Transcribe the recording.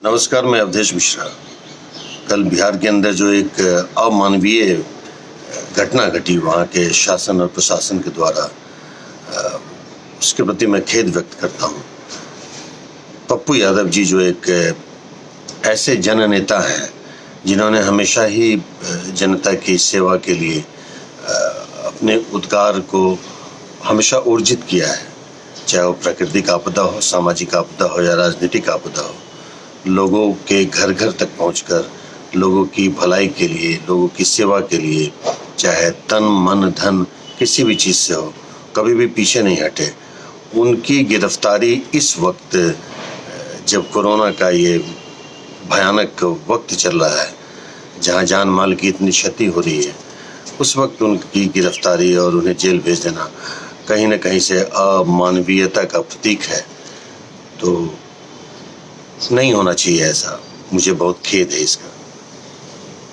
नमस्कार, मैं अवधेश मिश्रा। कल बिहार के अंदर जो एक अमानवीय घटना घटी वहाँ के शासन और प्रशासन के द्वारा, उसके प्रति मैं खेद व्यक्त करता हूँ। पप्पू यादव जी जो एक ऐसे जननेता हैं जिन्होंने हमेशा ही जनता की सेवा के लिए अपने उद्गार को हमेशा ऊर्जित किया है, चाहे वो प्राकृतिक आपदा हो, सामाजिक आपदा हो या राजनीतिक आपदा हो। लोगों के घर घर तक पहुंचकर लोगों की भलाई के लिए, लोगों की सेवा के लिए, चाहे तन मन धन किसी भी चीज़ से हो, कभी भी पीछे नहीं हटे। उनकी गिरफ्तारी इस वक्त, जब कोरोना का ये भयानक वक्त चल रहा है, जहां जान माल की इतनी क्षति हो रही है, उस वक्त उनकी गिरफ्तारी और उन्हें जेल भेज देना कहीं न कहीं से अमानवीयता का प्रतीक है। तो नहीं होना चाहिए ऐसा। मुझे बहुत खेद है इसका।